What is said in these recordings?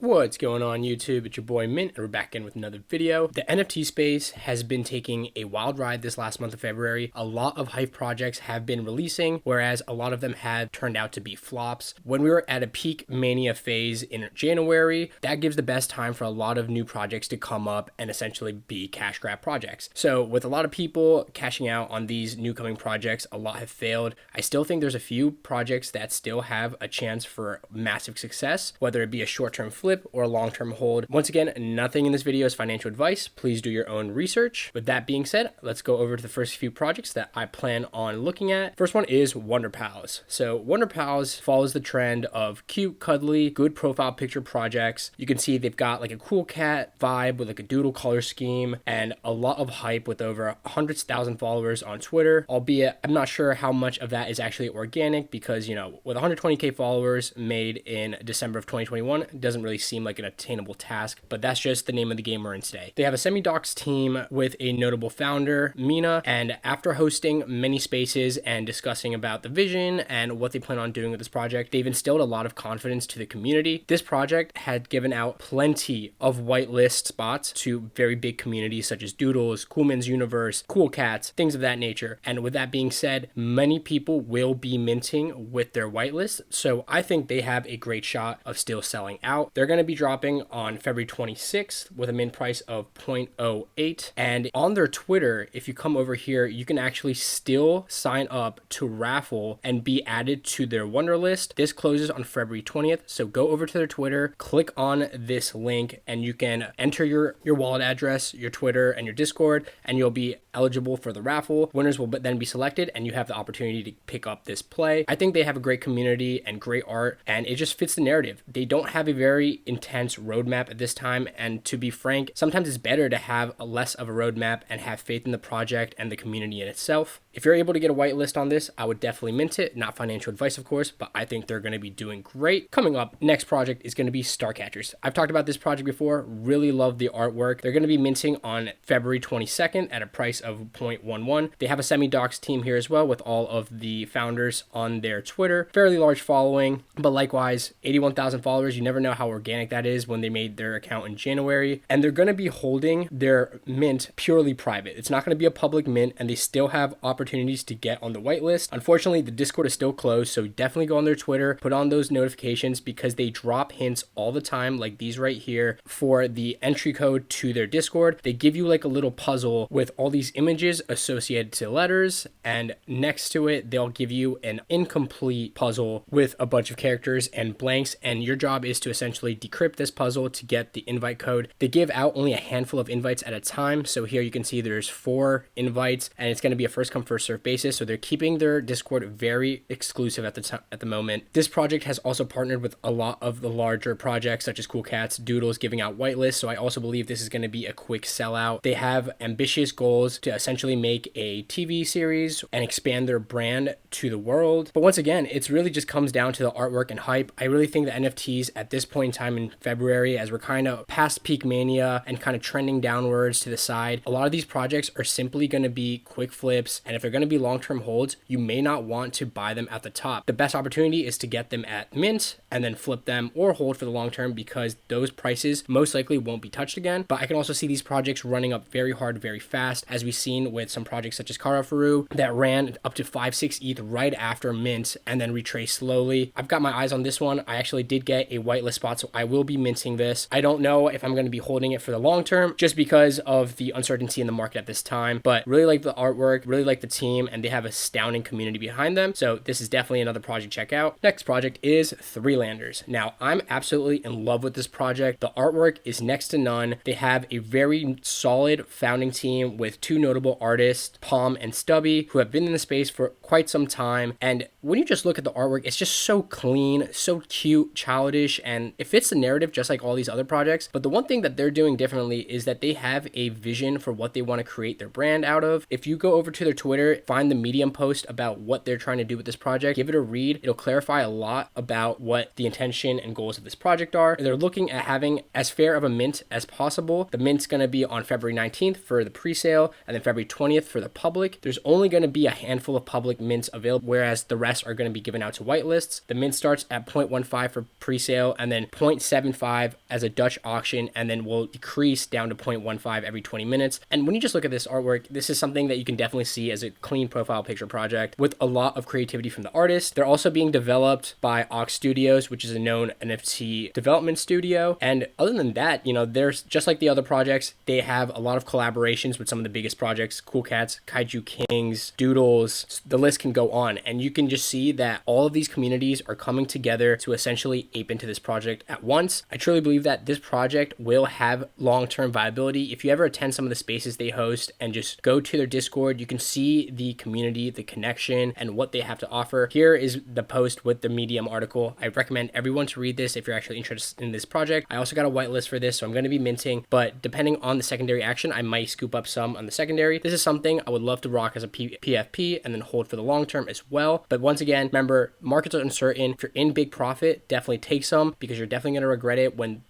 What's going on YouTube? It's your boy Mint, and we're back in with another video. The NFT space has been taking a wild ride this last month of February. A lot of hype projects have been releasing, whereas a lot of them have turned out to be flops. When we were at a peak mania phase in January, that gives the best time for a lot of new projects to come up and essentially be cash grab projects. So with a lot of people cashing out on these new coming projects, a lot have failed. I still think there's a few projects that still have a chance for massive success, whether it be a short-term flip or a long-term hold. Once again, nothing in this video is financial advice. Please do your own research. With that being said, let's go over to the first few projects that I plan on looking at. First one is Wonderpals. So Wonderpals follows the trend of cute, cuddly, good profile picture projects. You can see they've got like a cool cat vibe with like a doodle color scheme and a lot of hype with over 100,000 followers on Twitter, albeit I'm not sure how much of that is actually organic because, you know, with 120K followers made in December of 2021, it doesn't really seem like an attainable task, but that's just the name of the game we're in today. They have a semi-docs team with a notable founder, Mina, and after hosting many spaces and discussing about the vision and what they plan on doing with this project, they've instilled a lot of confidence to the community. This project had given out plenty of whitelist spots to very big communities such as Doodles, Coolman's Universe, Cool Cats, things of that nature. And with that being said, many people will be minting with their whitelist, so I think they have a great shot of still selling out. They're going to be dropping on February 26th with a mint price of 0.08. And on their Twitter, if you come over here, you can actually still sign up to raffle and be added to their Wonder list. This closes on February 20th. So go over to their Twitter, click on this link, and you can enter your wallet address, your Twitter, and your Discord, and you'll be eligible for the raffle. Winners will then be selected, and you have the opportunity to pick up this play. I think they have a great community and great art, and it just fits the narrative. They don't have a very intense roadmap at this time, and to be frank, sometimes it's better to have a less of a roadmap and have faith in the project and the community in itself. If you're able to get a whitelist on this, I would definitely mint it. Not financial advice, of course, but I think they're going to be doing great. Coming up, next project is going to be Starcatchers. I've talked about this project before. Really love the artwork. They're going to be minting on February 22nd at a price of 0.11. They have a semi-docs team here as well with all of the founders on their Twitter. Fairly large following, but likewise, 81,000 followers. You never know how organic that is when they made their account in January. And they're going to be holding their mint purely private. It's not going to be a public mint, and they still have opportunities to get on the whitelist. Unfortunately, the Discord is still closed, so definitely go on their Twitter, put on those notifications because they drop hints all the time, like these right here, for the entry code to their Discord. They give you like a little puzzle with all these images associated to letters, and next to it, they'll give you an incomplete puzzle with a bunch of characters and blanks, and your job is to essentially decrypt this puzzle to get the invite code. They give out only a handful of invites at a time, so here you can see there's 4 invites, and it's going to be a first come first serve basis, so they're keeping their Discord very exclusive at the moment. This project has also partnered with a lot of the larger projects such as Cool Cats, Doodles giving out whitelists, so I also believe this is going to be a quick sellout. They have ambitious goals to essentially make a TV series and expand their brand to the world, but once again, it's really just comes down to the artwork and hype. I really think the NFTs at this point in time in February, as we're kind of past peak mania and kind of trending downwards to the side, a lot of these projects are simply going to be quick flips, and if they're going to be long-term holds, you may not want to buy them at the top. The best opportunity is to get them at mint and then flip them or hold for the long term because those prices most likely won't be touched again. But I can also see these projects running up very hard, very fast, as we've seen with some projects such as Faru that ran up to 5-6 ETH right after mint and then retraced slowly. I've got my eyes on this one. I actually did get a whitelist spot, so I will be minting this. I don't know if I'm going to be holding it for the long term just because of the uncertainty in the market at this time, but really like the artwork, really like the team, and they have an astounding community behind them. So this is definitely another project to check out. Next project is Three Landers. Now, I'm absolutely in love with this project. The artwork is next to none. They have a very solid founding team with 2 notable artists, Palm and Stubby, who have been in the space for quite some time. And when you just look at the artwork, it's just so clean, so cute, childish, and it fits the narrative just like all these other projects. But the one thing that they're doing differently is that they have a vision for what they want to create their brand out of. If you go over to their Twitter Twitter, find the Medium post about what they're trying to do with this project, give it a read. It'll clarify a lot about what the intention and goals of this project are. They're looking at having as fair of a mint as possible. The mint's going to be on February 19th for the pre-sale, and then February 20th for the public. There's only going to be a handful of public mints available, whereas the rest are going to be given out to whitelists. The mint starts at 0.15 for pre-sale, and then 0.75 as a Dutch auction, and then will decrease down to 0.15 every 20 minutes. And when you just look at this artwork, this is something that you can definitely see as a clean profile picture project with a lot of creativity from the artist. They're also being developed by Ox Studios, which is a known NFT development studio. And other than that, there's just like the other projects, they have a lot of collaborations with some of the biggest projects, Cool Cats, Kaiju Kings, Doodles, the list can go on. And you can just see that all of these communities are coming together to essentially ape into this project at once. I truly believe that this project will have long-term viability. If you ever attend some of the spaces they host and just go to their Discord, you can see the community, the connection, and what they have to offer. Here is the post with the Medium article. I recommend everyone to read this if you're actually interested in this project. I also got a whitelist for this, so I'm going to be minting, but depending on the secondary action, I might scoop up some on the secondary. This is something I would love to rock as a PFP and then hold for the long term as well. But once again, remember, markets are uncertain. If you're in big profit, definitely take some, because you're definitely going to regret it when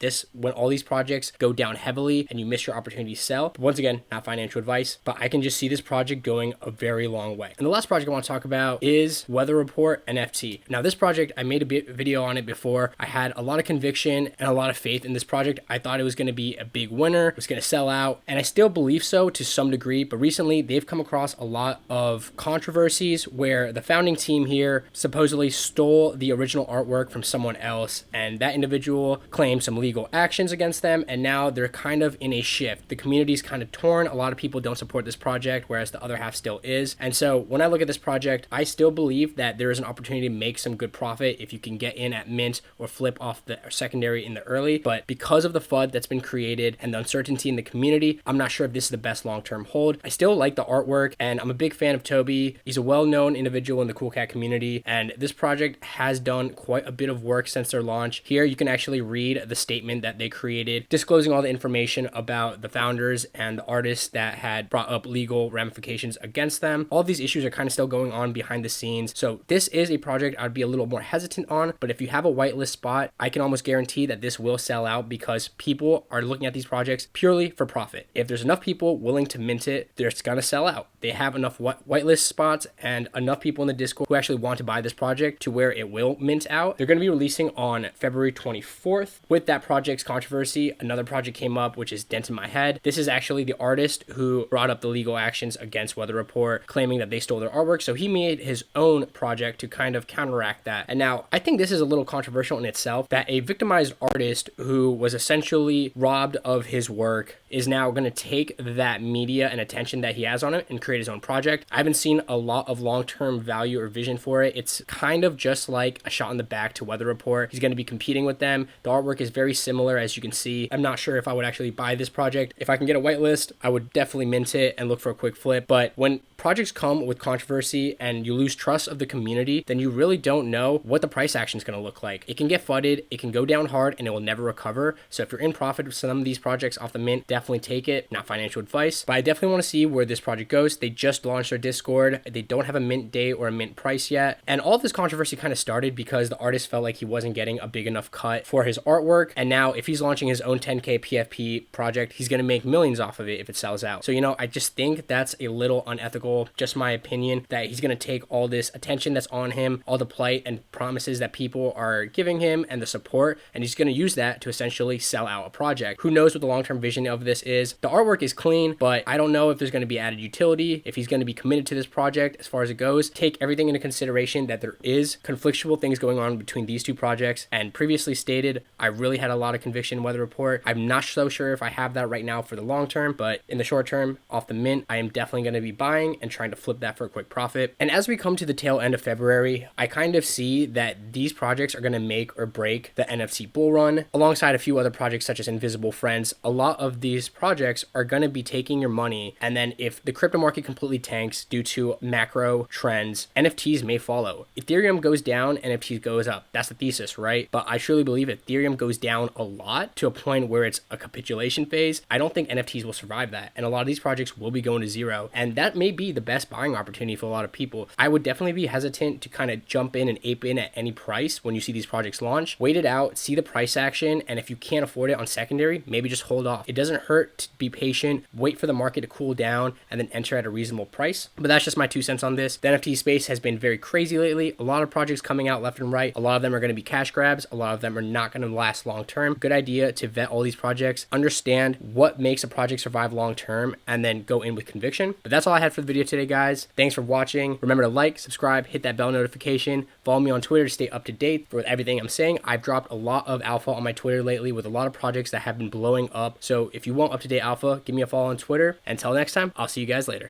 all these projects go down heavily and you miss your opportunity to sell. But once again, not financial advice, but I can just see this project going a very long way. And the last project I want to talk about is Weather Report NFT. Now, this project, I made a video on it before. I had a lot of conviction and a lot of faith in this project. I thought it was going to be a big winner, it was going to sell out, and I still believe so to some degree. But recently, they've come across a lot of controversies where the founding team here supposedly stole the original artwork from someone else, and that individual claimed some legal actions against them, and now they're kind of in a shift. The community's kind of torn. A lot of people don't support this project, whereas the other half still is. And so when I look at this project, I still believe that there is an opportunity to make some good profit if you can get in at mint or flip off the secondary in the early. But because of the FUD that's been created and the uncertainty in the community, I'm not sure if this is the best long-term hold. I still like the artwork, and I'm a big fan of Toby. He's a well-known individual in the Cool Cat community, and this project has done quite a bit of work since their launch. Here you can actually read the statement that they created, disclosing all the information about the founders and the artists that had brought up legal ramifications against them. All of these issues are kind of still going on behind the scenes. So this is a project I'd be a little more hesitant on, but if you have a whitelist spot, I can almost guarantee that this will sell out because people are looking at these projects purely for profit. If there's enough people willing to mint it, it's gonna sell out. They have enough whitelist spots and enough people in the Discord who actually want to buy this project to where it will mint out. They're going to be releasing on February 24th. With that project's controversy, another project came up, which is Dent in My Head. This is actually the artist who brought up the legal actions against Weather Report, claiming that they stole their artwork. So he made his own project to kind of counteract that. And now I think this is a little controversial in itself, that a victimized artist who was essentially robbed of his work is now going to take that media and attention that he has on it and create his own project. I haven't seen a lot of long-term value or vision for it. It's kind of just like a shot in the back to Weather Report. He's going to be competing with them. The artwork is very similar, as you can see. I'm not sure if I would actually buy this project. If I can get a whitelist, I would definitely mint it and look for a quick flip. But when projects come with controversy and you lose trust of the community, then you really don't know what the price action is going to look like. It can get fudded, it can go down hard, and it will never recover. So if you're in profit with some of these projects off the mint, definitely take it. Not financial advice, but I definitely want to see where this project goes. They just launched their Discord. They don't have a mint date or a mint price yet. And all of this controversy kind of started because the artist felt like he wasn't getting a big enough cut for his artwork. And now if he's launching his own 10K PFP project, he's going to make millions off of it if it sells out. So, I just think that's a little unethical. Just my opinion, that he's going to take all this attention that's on him, all the plight and promises that people are giving him and the support, and he's going to use that to essentially sell out a project. Who knows what the long-term vision of this is? The artwork is clean, but I don't know if there's going to be added utility, if he's going to be committed to this project as far as it goes. Take everything into consideration that there is conflictual things going on between these two projects, and previously stated, I really had a lot of conviction in Weather Report. I'm not so sure if I have that right now for the long term, but in the short term, off the mint, I am definitely going to be buying and trying to flip that for a quick profit. And as we come to the tail end of February, I kind of see that these projects are going to make or break the NFT bull run, alongside a few other projects such as Invisible Friends. A lot of these projects are going to be taking your money, and then if the crypto market completely tanks due to macro trends, NFTs may follow. Ethereum goes down, NFTs goes up. That's the thesis, right? But I truly believe Ethereum goes down a lot to a point where it's a capitulation phase. I don't think NFTs will survive that, and a lot of these projects will be going to zero, and that may be be the best buying opportunity for a lot of people. I would definitely be hesitant to kind of jump in and ape in at any price when you see these projects launch. Wait it out, see the price action, and if you can't afford it on secondary, maybe just hold off. It doesn't hurt to be patient, wait for the market to cool down, and then enter at a reasonable price. But that's just my 2 cents on this. The NFT space has been very crazy lately. A lot of projects coming out left and right. A lot of them are going to be cash grabs. A lot of them are not going to last long term. Good idea to vet all these projects, understand what makes a project survive long term, and then go in with conviction. But that's all I had for the video today, guys. Thanks for watching. Remember to like, subscribe, hit that bell notification. Follow me on Twitter to stay up to date with everything I'm saying. I've dropped a lot of alpha on my Twitter lately with a lot of projects that have been blowing up. So if you want up-to-date alpha, give me a follow on Twitter. Until next time, I'll see you guys later.